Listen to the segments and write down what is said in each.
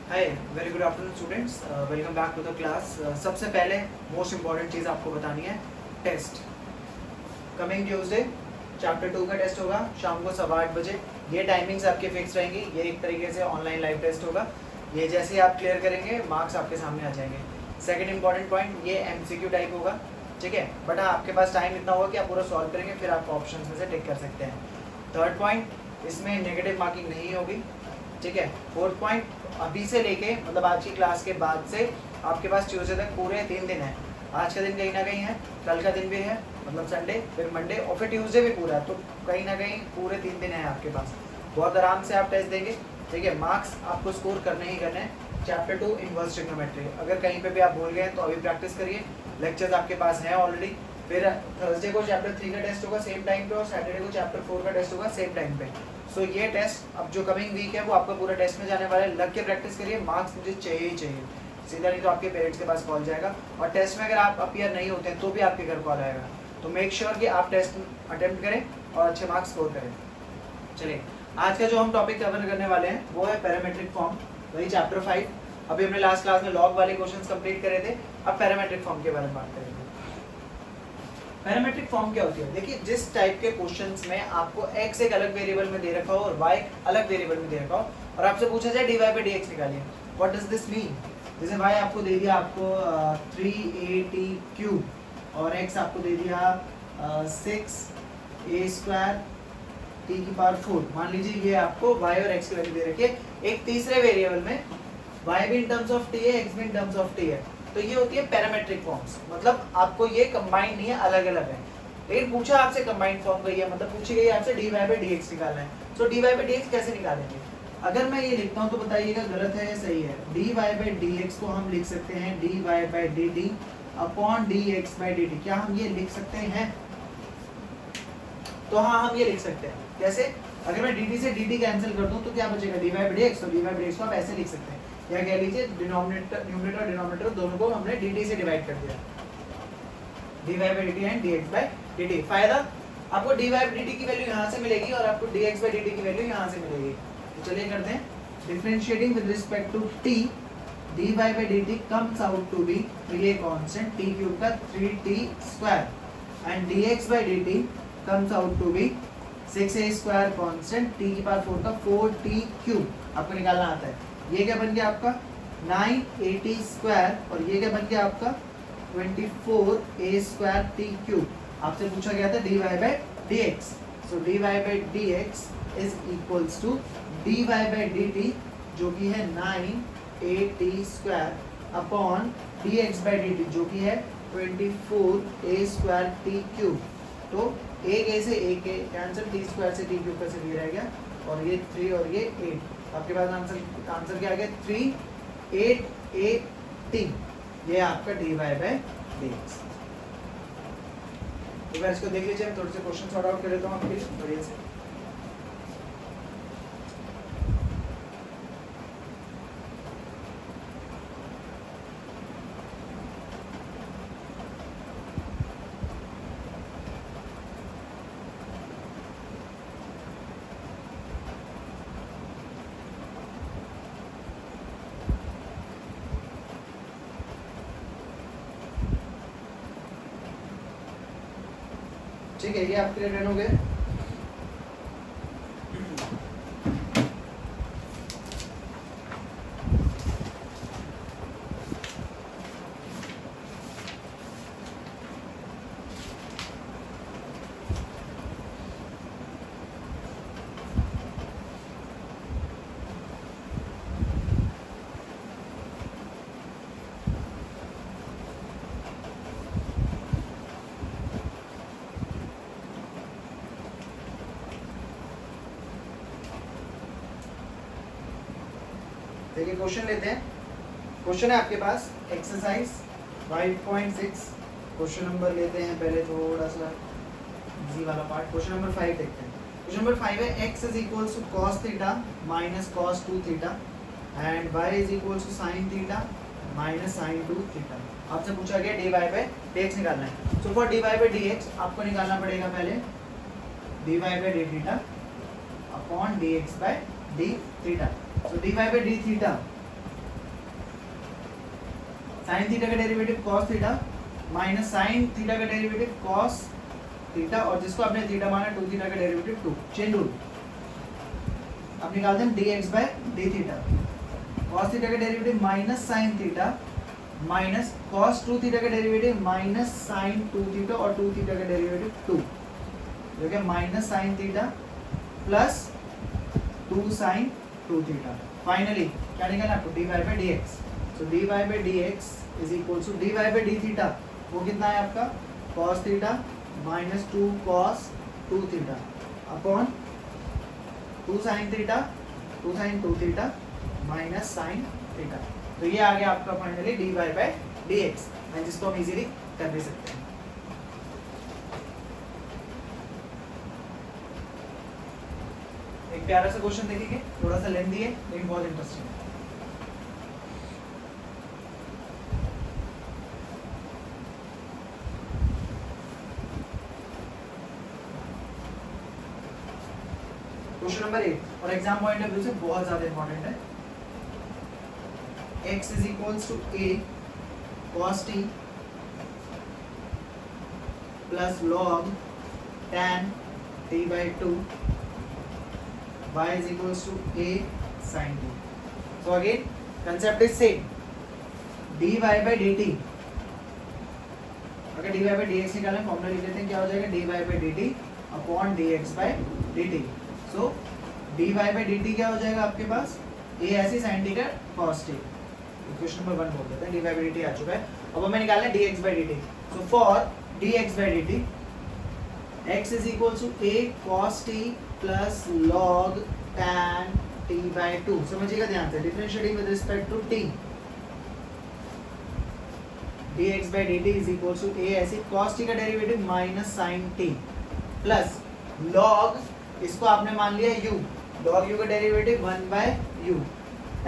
Hi very good afternoon students, welcome back to the class. सबसे पहले most important चीज़ आपको बतानी है, टेस्ट। कमिंग ट्यूसडे चैप्टर 2 का टेस्ट होगा शाम को 8:15 बजे। ये टाइमिंग्स आपकी फिक्स रहेंगी। ये एक तरीके से ऑनलाइन लाइव टेस्ट होगा। ये जैसे ही आप क्लियर करेंगे मार्क्स आपके सामने आ जाएंगे। सेकंड इंपॉर्टेंट पॉइंट, ये MCQ टाइप होगा, ठीक है। बट हाँ, आपके पास टाइम इतना होगा कि आप पूरा सॉल्व करेंगे, फिर आप ऑप्शन में से टिक कर सकते हैं। थर्ड पॉइंट, इसमें नेगेटिव मार्किंग नहीं होगी, ठीक है। फोर्थ पॉइंट, अभी से लेके मतलब आज की क्लास के बाद से आपके पास ट्यूसडे तक पूरे 3 दिन है। आज का दिन कहीं ना कहीं है, कल का दिन भी है मतलब संडे, फिर मंडे और फिर ट्यूसडे भी पूरा, तो कहीं ना कहीं पूरे 3 दिन है आपके पास। बहुत आराम से आप टेस्ट देंगे, ठीक है। मार्क्स आपको स्कोर करने ही करने हैं। चैप्टर 2 इनवर्स ट्रिग्नोमेट्री, अगर कहीं पे भी आप भूल गए तो अभी प्रैक्टिस करिए। लेक्चर्स आपके पास हैं ऑलरेडी। फिर थर्सडे को चैप्टर 3 का टेस्ट होगा सेम टाइम पे, और सैटरडे को चैप्टर 4 का टेस्ट होगा सेम टाइम पे। सो ये टेस्ट अब जो कमिंग वीक है वो आपका पूरा टेस्ट में जाने वाला है। लग के प्रैक्टिस करिए, मार्क्स मुझे चाहिए ही चाहिए, सीधा नहीं तो आपके पेरेंट्स के पास कॉल जाएगा। और टेस्ट में अगर आप अपीयर नहीं होते हैं तो भी आपके घर कॉल आएगा। तो मेक श्योर कि आप टेस्ट अटेम्प्ट करें और अच्छे मार्क्स स्कोर करें। चलिए, आज का जो हम टॉपिक कवर करने वाले हैं वो है पैरामेट्रिक फॉर्म, वही चैप्टर 5। अभी हमने लास्ट क्लास में लॉग वाले क्वेश्चंस कंप्लीट करे थे, अब पैरामेट्रिक फॉर्म के बारे में बात करेंगे। पैरामेट्रिक फॉर्म क्या होती है? देखिए, जिस टाइप के क्वेश्चंस में आपको x एक अलग वेरिएबल में दे रखा हो और y एक अलग वेरिएबल में दे रखा हो और आपसे पूछा जाए dy by dx निकालिए, व्हाट डज दिस मीन? जैसे y आपको दे दिया आपको 3at³ और x आपको दे दिया 6a² t⁴। मान लीजिए ये आपको y और x की वैल्यू दे रखी है। एक तीसरे वेरिएबल में y भी इन टर्म्स ऑफ t है, x भी इन टर्म्स ऑफ t है, तो ये होती है पैरामेट्रिक फॉर्म्स। मतलब आपको ये कंबाइंड नहीं है, अलग अलग है। लेकिन पूछा आपसे कंबाइंड फॉर्म का, ये मतलब पूछी गई आपसे dy by dx निकालना है। तो dy by dx कैसे निकालेंगे? अगर मैं ये लिखता हूँ तो बताइएगा गलत है या सही है। dy by dx को हम लिख सकते हैं dy by dt upon dx by dt। क्या हम ये लिख सकते हैं? तो हाँ, हम ये लिख सकते हैं। कैसे? अगर मैं dt से dt कैंसिल कर दूं तो क्या बचेगा? dy by dx। तो dy by dx को आप ऐसे लिख सकते हैं, या कह लीजिए न्यूमरेटर और डिनोमिनेटर दोनों को हमने dt से डिवाइड कर दिया, dy by dt and dx by dt। फायदा, आपको dy by dt की वैल्यू यहाँ से मिलेगी और आपको dx by dt की वैल्यू यहाँ से मिलेगी। तो चलिए करते हैं। Differentiating with respect to t, dy by dt comes out to be, तो ये कांस्टेंट t³ का 3t² and dx by dt comes out to be 6a² constant t⁴ का 4t³ आपको निकालना आता है। ये क्या बन गया आपका 9at² और ये क्या बन गया आपका 24a² t³ आपसे पूछा गया था dy by dx। So dy by dx is equals to dy by dt जो कि है 9at² upon dx by dt जो कि है 24a² t³। तो एक a से एक a कैंसिल, t² से t³ का से ये रह गया और ये 3 और ये 8। आपके पास आंसर क्या आ गया? 3 8 ये आपका dy by dx। एक बार इसको देख लीजिए, थोड़े से क्वेश्चन सॉर्ट आउट कर लेता हूँ आपके लिए बढ़िया से। ठीक है, ये आपके लिए डन हो गए। देखिए क्वेश्चन लेते हैं। क्वेश्चन है आपके पास एक्सरसाइज 5.6। क्वेश्चन नंबर लेते हैं पहले, थोड़ा सा इजी वाला पार्ट। क्वेश्चन नंबर 5 देखते हैं। क्वेश्चन नंबर 5 है x is equals to cos theta minus cos 2 theta and y is equals to sin theta minus sin 2 theta. आपसे पूछा गया dy by dx निकालना है। So for dy by dx आपको निकालना पड़ेगा पहले dy by d theta upon dx by d theta. So dy by d theta sine theta का derivative cos theta minus sine theta का डेरिवेटिव कॉस थीटा, और जिसको आपने थीटा माना 2 थीटा का डेरिवेटिव 2, चेन रूल अब निकालते हैं dx by d theta. Cos theta का derivative minus sine theta minus cos 2 theta का डेरिवेटिव माइनस साइन 2 थीटा और 2 थीटा का डेरिवेटिव 2, जो कि minus sine theta plus 2 sine 2 theta. Finally क्या निकला आपको dy by dx। So dy by dx is equal to dy by d theta, वो कितना है आपका cos theta minus 2 cos 2 theta upon 2 sine theta 2 sine 2 theta minus sine theta. तो ये आ गया आपका फाइनली dy बाय dx, जिसको हम इजीली कर भी सकते हैं। एक प्यारा सा क्वेश्चन देखेंगे, थोड़ा सा लेंथी है लेकिन बहुत इंटरेस्टिंग है। क्वेश्चन नंबर 8 और एग्जाम पॉइंट ऑफ व्यू से बहुत ज्यादा इंपॉर्टेंट है। x is equals to a cos t plus log tan t by 2, y is equals to a sin t. So again concept is same, dy by dt, अगर dy by dx निकालें formula लिख लेते हैं, क्या हो जाएगा dy by dt upon dx by dt। So dy by dt क्या हो जाएगा आपके पास a ऐसी sin t का cos t। इक्वेशन नंबर 1 बोल देते हैं, dy by dt आ चुका है। अब हमें निकालना है dx by dt। So for dx by dt x is equals to a cos t plus log tan t by 2। समझिएगा ध्यान से, differentiating with respect to t, dx by dt is equals to a ऐसे cos t का derivative minus sin t plus log, इसको आपने मान लिया u, log u का derivative 1 by u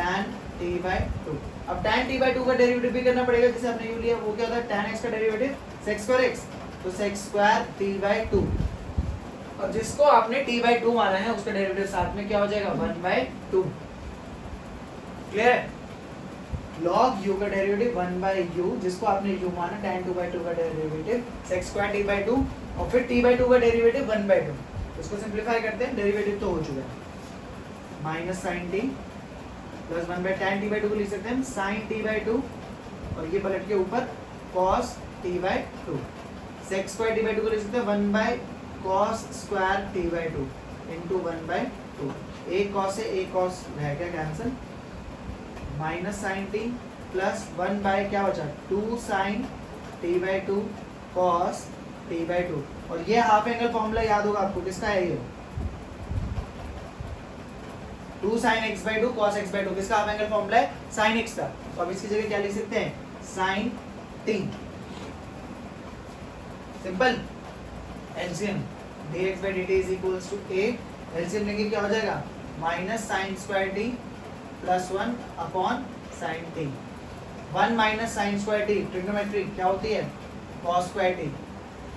tan t by 2। अब tan t by 2 का derivative भी करना पड़ेगा, जिसे आपने u लिया वो क्या होता है tan x का डेरिवेटिव sec square x, तो sec square t by 2, और जिसको आपने t by 2 माना है उसका डेरिवेटिव साथ में क्या हो जाएगा 1 by 2। क्लियर है? log u का डेरिवेटिव 1 by u, जिसको आपने u माना, tan 2 by 2 का derivative sec square t by 2 और फिर t by 2 का डेरिवेटिव 1 by 2। इसको सिंप्लीफाई करते हैं, डेरिवेटिव तो हो चुका है minus sin t plus 1 by tan t by 2 को लिख सकते हैं sin t by 2, और ये पलट के ऊपर cos t by 2, sec square t by 2 को लिख सकते हैं 1 bye cos square t by 2 into 1 by 2। एक cos से एक cos रह गया cancel, minus sin t plus 1 by क्या बचा 2 sin t by 2 cos t by 2, और ये हाफ एंगल फॉर्मूला याद होगा आपको, किसका है ये 2 sin x by 2 cos x by 2, किसका हाफ एंगल फॉर्मूला है sin x का। तो अब इसकी जगह क्या लिख सकते हैं sin t। Simple LCM dx by dt is equals to a, LCM लेंगे क्या हो जाएगा minus sin square t plus 1 upon sin t। 1 minus sin square t trigonometry क्या होती है cos square t,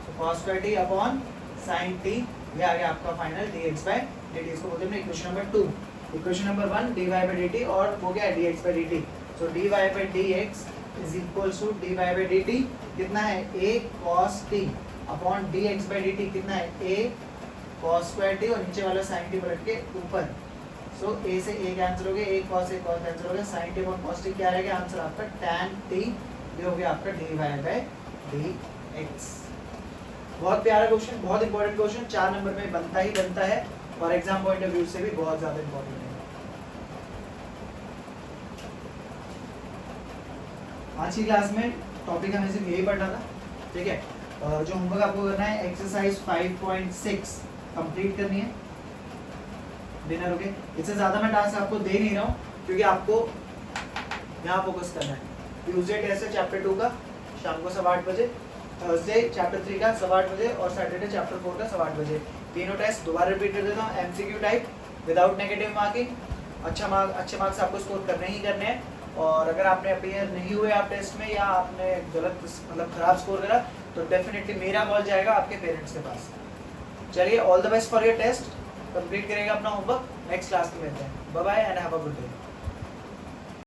तो cos square t upon sin t, ये आ गया आपका फाइनल dx by dt। इसको बोलते हैं equation number 2। Equation number 1 dy by dt और वो क्या है dx by dt। So dy by dx is equals to dy by dt कितना है a cos t upon dx by dt कितना है a cos square t, और नीचे वाला sin t पलट के ऊपर। सो a से a कैंसिल हो गया, a cos कैंसिल हो गया, sin t upon cos t क्या रहेगा आंसर आपका tan t, ये हो गया आपका dy by dx। बहुत प्यारा क्वेश्चन, बहुत इंपॉर्टेंट क्वेश्चन, 4 नंबर में बनता ही बनता है और एग्जाम पॉइंट ऑफ व्यू से भी बहुत ज्यादा इंपॉर्टेंट है। आज की क्लास में टॉपिक हमें सिर्फ यही पढ़ना था, ठीक है। जो होमवर्क आपको करना है एक्सरसाइज 5.6 कंप्लीट करनी है, डिनर ओके। इससे ज्यादा मैं टास्क आपको दे नहीं रहा हूँ क्योंकि आपको यहाँ फोकस करना है। ट्यूसडे टेस्ट है चैप्टर 2 का शाम को 8:15 बजे, थर्सडे चैप्टर 3 का 8:15 बजे और सैटरडे चैप्टर 4 का 8:15 बजे। तीनों टेस्ट दोबारा रिपीट कर देता हूँ, MCQ type without negative marking. अच्छे मार्क्स आपको स्कोर करने ही करने हैं, और अगर आपने अपीयर नहीं हुए आप टेस्ट में या आपने गलत मतलब खराब स्कोर करा तो डेफिनेटली मेरा कॉल जाएगा आपके पेरेंट्स के पास। चलिए, all the best for your test, complete करेगा अपना होमवर्क, नेक्स्ट क्लास में मिलते हैं। Bye bye and have a good day.